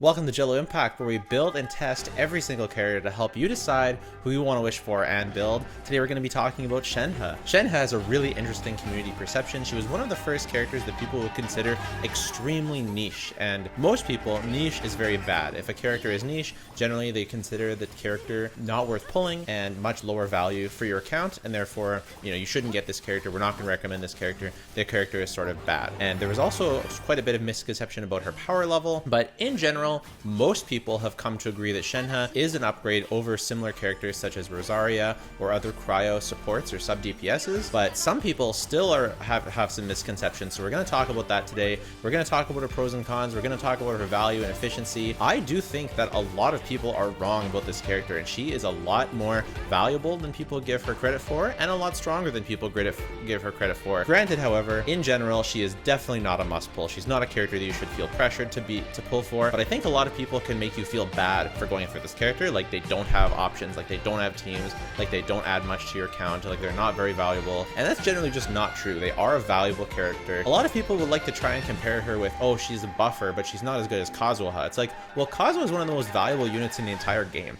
Welcome to Jello Impact, where we build and test every single character to help you decide who you want to wish for and build. Today we're going to be talking about Shenhe. Shenhe has a really interesting community perception. She was one of the first characters that people would consider extremely niche, and most people, niche is very bad. If a character is niche, generally they consider the character not worth pulling and much lower value for your account, and therefore, you shouldn't get this character. We're not going to recommend this character. Their character is sort of bad. And there was also quite a bit of misconception about her power level, but in general, most people have come to agree that Shenhe is an upgrade over similar characters such as Rosaria or other cryo supports or sub DPSs, but some people still have some misconceptions, so we're going to talk about that today. We're going to talk about her pros and cons. We're going to talk about her value and efficiency. I do think that a lot of people are wrong about this character, and she is a lot more valuable than people give her credit for, and a lot stronger than people give her credit for. Granted, however, in general, she is definitely not a must pull. She's not a character that you should feel pressured to pull for, but I think a lot of people can make you feel bad for going for this character, like they don't have options, like they don't have teams, like they don't add much to your account, like they're not very valuable, and that's generally just not true. They are a valuable character. A lot of people would like to try and compare her with, oh, she's a buffer, but she's not as good as Kazuha. It's like, well, Kazuha is one of the most valuable units in the entire game.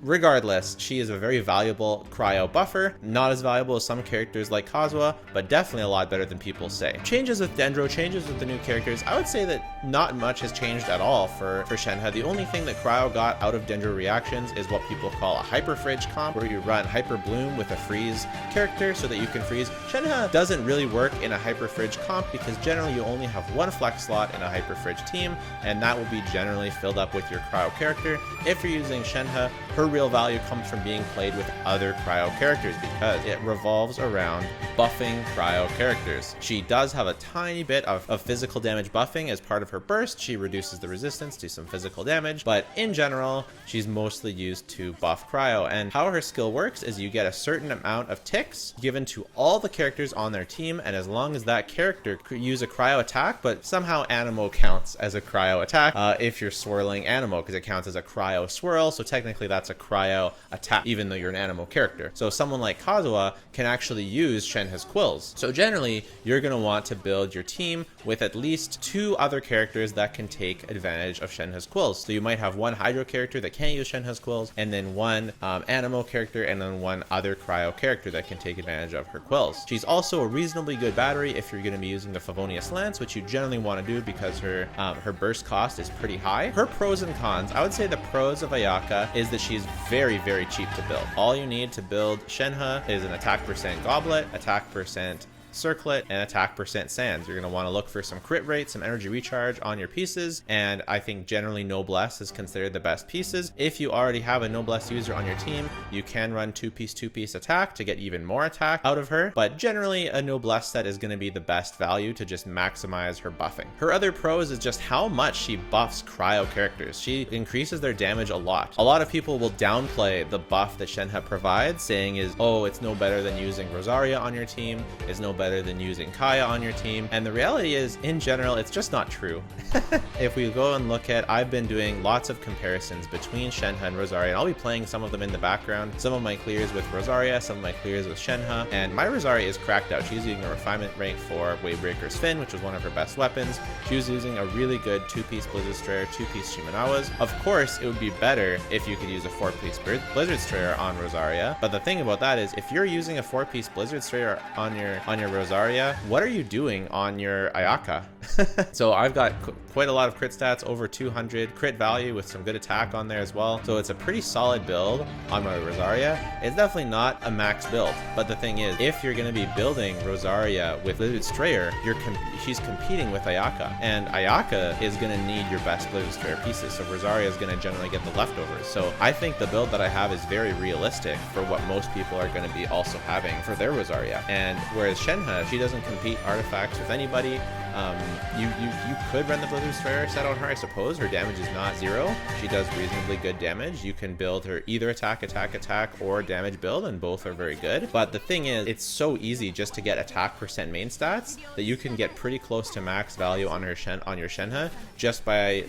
Regardless, she is a very valuable cryo buffer, not as valuable as some characters like Kazuha, but definitely a lot better than people say. Changes with Dendro, changes with the new characters, I would say that not much has changed at all for Shenhe. The only thing that Cryo got out of Dendro reactions is what people call a Hyper Fridge comp, where you run Hyper Bloom with a freeze character so that you can freeze. Shenhe doesn't really work in a Hyper Fridge comp because generally you only have one flex slot in a Hyper Fridge team, and that will be generally filled up with your Cryo character. If you're using Shenhe, her real value comes from being played with other Cryo characters because it revolves around buffing Cryo characters. She does have a tiny bit of physical damage buffing as part of her burst. She reduces the resistance to some physical damage, but in general, she's mostly used to buff Cryo. And how her skill works is you get a certain amount of ticks given to all the characters on their team, and as long as that character could use a Cryo attack, but somehow Animo counts as a Cryo attack if you're swirling Animo, because it counts as a Cryo swirl, so technically that's a Cryo attack, even though you're an Animo character. So someone like Kazuha can actually use Shenhe's quills. So generally, you're going to want to build your team with at least two other characters that can take advantage of Shenhe's quills. So you might have one Hydro character that can't use Shenhe's quills, and then one Animo character, and then one other Cryo character that can take advantage of her quills. She's also a reasonably good battery if you're going to be using the Favonius Lance, which you generally want to do because her burst cost is pretty high. Her pros and cons, I would say the pros of Ayaka is that she's very, very cheap to build. All you need to build Shenhe is an attack percent Goblet, attack percent Circlet, and attack percent Sands. You're going to want to look for some crit rate, some energy recharge on your pieces, and I think generally Noblesse is considered the best pieces. If you already have a Noblesse user on your team, you can run two-piece attack to get even more attack out of her, but generally a Noblesse set is going to be the best value to just maximize her buffing. Her other pros is just how much she buffs Cryo characters. She increases their damage a lot. A lot of people will downplay the buff that Shenhe provides, saying is, oh, it's no better than using Rosaria on your team, it's no better than using Kaya on your team, and the reality is, in general, it's just not true. If we go and look at, I've been doing lots of comparisons between Shenhe and Rosaria, and I'll be playing some of them in the background. Some of my clears with Rosaria, some of my clears with Shenhe, and my Rosaria is cracked out. She's using a refinement rank for Wavebreaker's Fin, which was one of her best weapons. She was using a really good two-piece Blizzard Strayer, two-piece Shimenawas. Of course, it would be better if you could use a four-piece Blizzard Strayer on Rosaria, but the thing about that is, if you're using a four-piece Blizzard Strayer on your Rosaria, what are you doing on your Ayaka? So I've got quite a lot of crit stats, over 200 crit value with some good attack on there as well. So it's a pretty solid build on my Rosaria. It's definitely not a max build, but the thing is, if you're going to be building Rosaria with Blizzard Strayer, she's competing with Ayaka, and Ayaka is going to need your best Blizzard Strayer pieces, so Rosaria is going to generally get the leftovers. So I think the build that I have is very realistic for what most people are going to be also having for their Rosaria. And whereas Shenhe, she doesn't compete artifacts with anybody. You could run the Blizzard Strayer set on her, I suppose. Her damage is not 0. She does reasonably good damage. You can build her either attack, or damage build, and both are very good. But the thing is, it's so easy just to get attack percent main stats that you can get pretty close to max value on your Shenhe just by,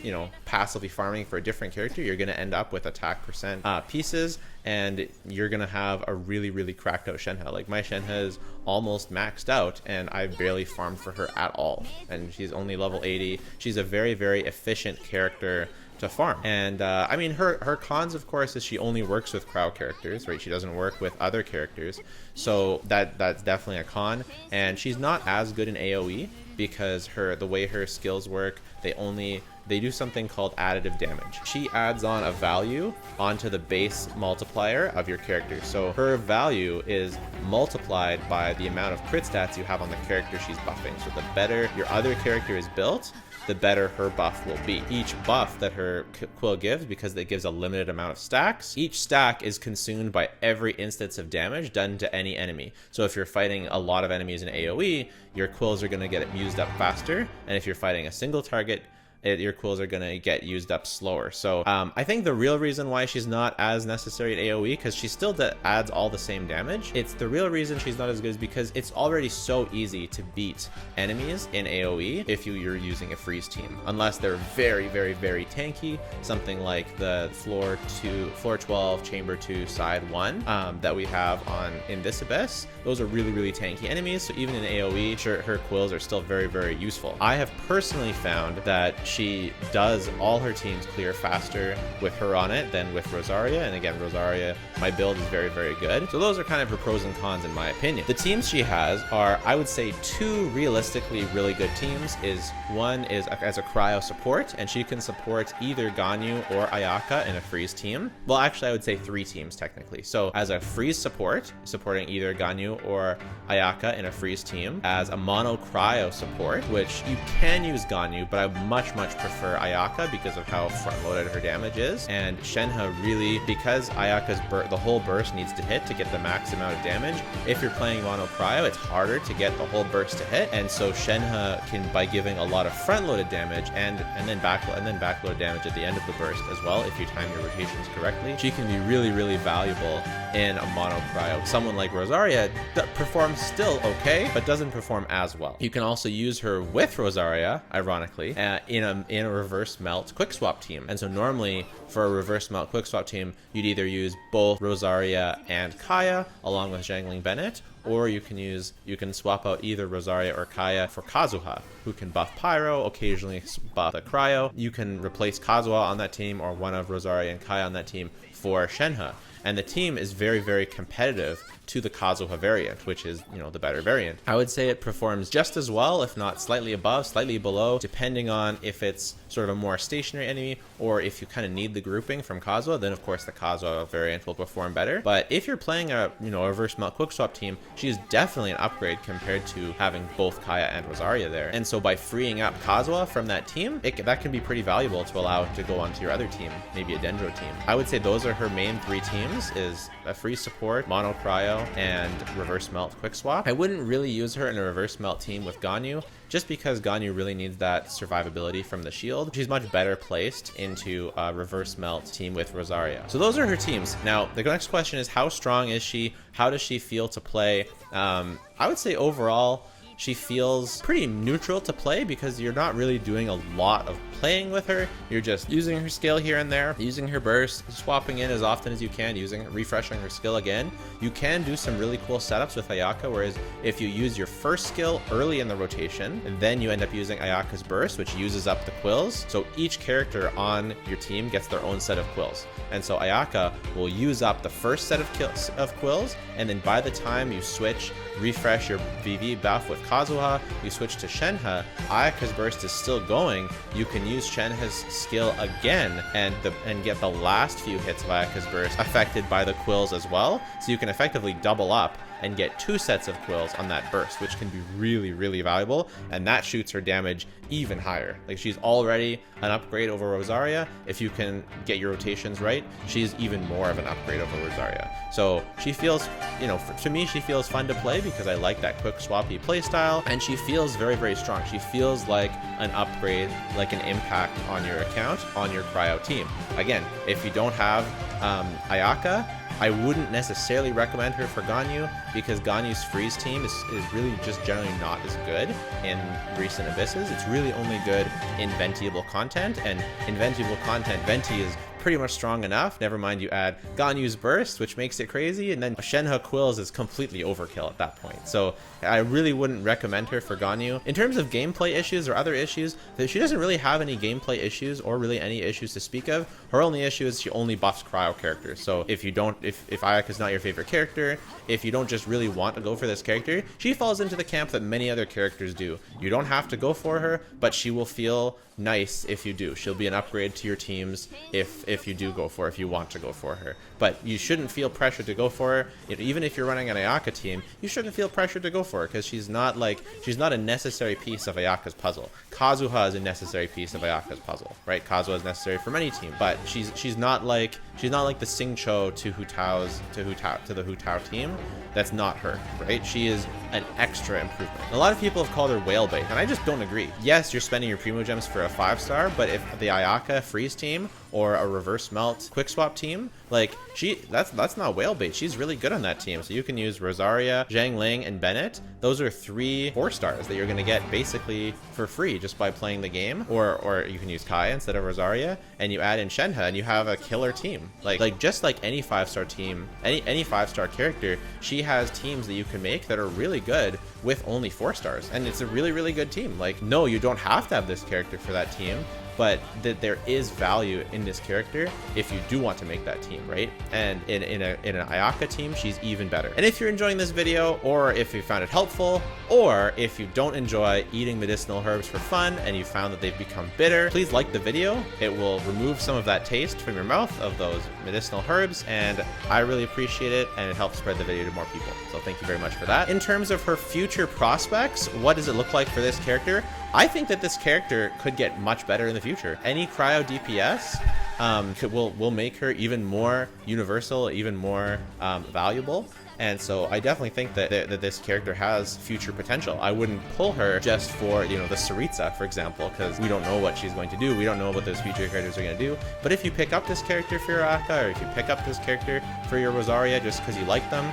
passively farming for a different character. You're going to end up with attack percent pieces, and you're gonna have a really, really cracked out Shenhe. Like, my Shenhe is almost maxed out, and I barely farmed for her at all. And she's only level 80. She's a very, very efficient character to farm. And I mean, her cons, of course, is she only works with crowd characters, right? She doesn't work with other characters, so that's definitely a con. And she's not as good in AoE because the way her skills work, they do something called additive damage. She adds on a value onto the base multiplier of your character. So her value is multiplied by the amount of crit stats you have on the character she's buffing. So the better your other character is built, the better her buff will be. Each buff that her quill gives, because it gives a limited amount of stacks, each stack is consumed by every instance of damage done to any enemy. So if you're fighting a lot of enemies in AoE, your quills are going to get used up faster, and if you're fighting a single target, your quills are going to get used up slower. So I think the real reason why she's not as necessary at AoE, because she still adds all the same damage, it's the real reason she's not as good is because it's already so easy to beat enemies in AoE if you're using a freeze team, unless they're very, very, very tanky, something like the floor 12 chamber 2 side 1 that we have in this abyss. Those are really, really tanky enemies, so even in AoE, sure, her quills are still very, very useful. I have personally found that she does all her teams clear faster with her on it than with Rosaria, and again, Rosaria, my build is very, very good. So those are kind of her pros and cons in my opinion. The teams she has are, I would say, two realistically really good teams. One is as a cryo support, and she can support either Ganyu or Ayaka in a freeze team. Well, actually, I would say three teams technically. So as a freeze support, supporting either Ganyu or Ayaka in a freeze team, as a mono cryo support, which you can use Ganyu, but I much prefer Ayaka because of how front-loaded her damage is. And Shenhe really, because Ayaka's the whole burst needs to hit to get the max amount of damage. If you're playing mono cryo, it's harder to get the whole burst to hit, and so Shenhe can, by giving a lot of front-loaded damage and then backload damage at the end of the burst as well, if you time your rotations correctly, she can be really, really valuable in a mono cryo. Someone like Rosaria that performs still okay, but doesn't perform as well. You can also use her with Rosaria, ironically, in a reverse melt quick swap team. And so normally for a reverse melt quick swap team, you'd either use both Rosaria and Kaya along with Zhangling Bennett, or you can swap out either Rosaria or Kaya for Kazuha, who can buff Pyro, occasionally buff the Cryo. You can replace Kazuha on that team or one of Rosaria and Kaya on that team for Shenhe. And the team is very, very competitive to the Kazuha variant, which is, the better variant. I would say it performs just as well, if not slightly above, slightly below, depending on if it's sort of a more stationary enemy, or if you kind of need the grouping from Kazuha, then of course the Kazuha variant will perform better. But if you're playing a, reverse melt quick swap team, she is definitely an upgrade compared to having both Kaya and Rosaria there. And so by freeing up Kazuha from that team, that can be pretty valuable to allow it to go onto your other team, maybe a Dendro team. I would say those are her main three teams, is a free support, mono cryo, and reverse melt quick swap. I wouldn't really use her in a reverse melt team with Ganyu, just because Ganyu really needs that survivability from the shield. She's much better placed into a reverse melt team with Rosaria. So those are her teams. Now, the next question is, how strong is she? How does she feel to play? I would say overall, she feels pretty neutral to play because you're not really doing a lot of playing with her. You're just using her skill here and there, using her burst, swapping in as often as you can, refreshing her skill again. You can do some really cool setups with Ayaka, whereas if you use your first skill early in the rotation, and then you end up using Ayaka's burst, which uses up the quills. So each character on your team gets their own set of quills. And so Ayaka will use up the first set of quills, and then by the time you refresh your VV buff with Kazuha, you switch to Shenhe, Ayaka's burst is still going. You can use Shenhe's skill again and get the last few hits of Ayaka's burst affected by the quills as well. So you can effectively double up and get two sets of quills on that burst, which can be really, really valuable, and that shoots her damage even higher. Like, she's already an upgrade over Rosaria. If you can get your rotations right, she's even more of an upgrade over Rosaria. So she feels, to me, she feels fun to play because I like that quick swappy playstyle, and she feels very, very strong. She feels like an upgrade, like an impact on your account, on your cryo team. Again, if you don't have Ayaka, I wouldn't necessarily recommend her for Ganyu, because Ganyu's freeze team is really just generally not as good in recent abysses. It's really only good in Ventiable content, and in Ventiable content, Venti is pretty much strong enough. Never mind, you add Ganyu's burst, which makes it crazy, and then Shenhe Quills is completely overkill at that point. So I really wouldn't recommend her for Ganyu. In terms of gameplay issues or other issues, she doesn't really have any gameplay issues or really any issues to speak of. Her only issue is she only buffs cryo characters. So if Ayaka's not your favorite character, if you don't just really want to go for this character, she falls into the camp that many other characters do. You don't have to go for her, but she will feel nice if you do. She'll be an upgrade to your teams if you do go for her, if you want to go for her. But you shouldn't feel pressured to go for her. Even if you're running an Ayaka team, you shouldn't feel pressured to go for her, because she's not a necessary piece of Ayaka's puzzle. Kazuha is a necessary piece of Ayaka's puzzle, right? Kazuha is necessary for many teams, but she's not like the Xingqiu to the Hu Tao team. That's not her, right? She is an extra improvement. A lot of people have called her whale bait, and I just don't agree. Yes, you're spending your Primo Gems for a 5-star, but if the Ayaka freeze team or a reverse melt quick swap team, like that's not whale bait. She's really good on that team. So you can use Rosaria, Zhang Ling, and Bennett. Those are 3 4-stars that you're gonna get basically for free just by playing the game. Or you can use Kai instead of Rosaria, and you add in Shenhe, and you have a killer team. Like just like any 5-star team, any 5-star character, she has teams that you can make that are really good with only 4-stars, and it's a really, really good team. Like, no, you don't have to have this character for that team, but that there is value in this character if you do want to make that team, right? And in an Ayaka team, she's even better. And if you're enjoying this video, or if you found it helpful, or if you don't enjoy eating medicinal herbs for fun and you found that they've become bitter, please like the video. It will remove some of that taste from your mouth of those medicinal herbs, and I really appreciate it, and it helps spread the video to more people. So thank you very much for that. In terms of her future prospects, what does it look like for this character? I think that this character could get much better in the future. Any cryo DPS will make her even more universal, even more valuable. And so I definitely think that this character has future potential. I wouldn't pull her just for, the Saritsa, for example, because we don't know what she's going to do. We don't know what those future characters are going to do. But if you pick up this character for your Ayaka, or if you pick up this character for your Rosaria just because you like them,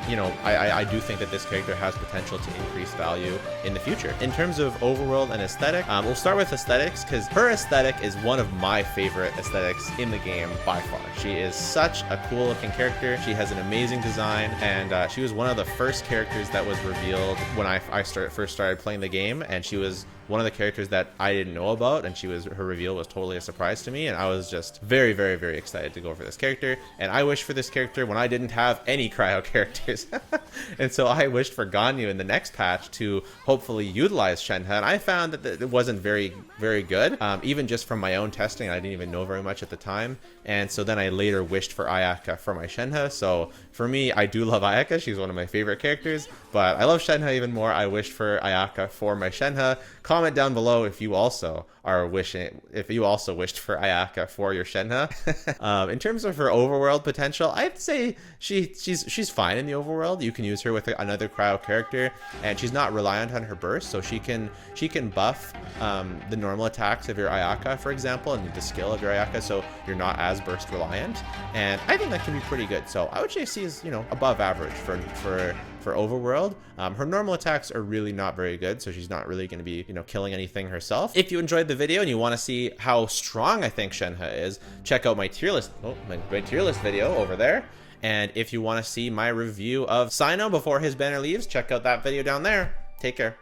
I do think that this character has potential to increase value in the future. In terms of overworld and aesthetic, we'll start with aesthetics, because her aesthetic is one of my favorite aesthetics in the game by far. She is such a cool looking character. She has an amazing design, and she was one of the first characters that was revealed when I first started playing the game, and she was one of the characters that I didn't know about, and her reveal was totally a surprise to me, and I was just very, very, very excited to go for this character. And I wished for this character when I didn't have any cryo characters. And so I wished for Ganyu in the next patch to hopefully utilize Shenhe, and I found that it wasn't very, very good, even just from my own testing. I didn't even know very much at the time, and so then I later wished for Ayaka for my Shenhe. So for me, I do love Ayaka. She's one of my favorite characters, but I love Shenhe even more. I wished for Ayaka for my Shenhe. Comment down below if you also wished for Ayaka for your Shenhe. In terms of her overworld potential, I'd say she's fine in the overworld. You can use her with another cryo character, and she's not reliant on her burst, so she can buff the normal attacks of your Ayaka, for example, and the skill of your Ayaka, so you're not as burst reliant. And I think that can be pretty good. So I would say she's above average for overworld. Her normal attacks are really not very good, so she's not really going to be killing anything herself. If you enjoyed the video and you want to see how strong I think Shenhe is, check out my tier list. My tier list video over there. And if you want to see my review of Sino before his banner leaves, check out that video down there. Take care.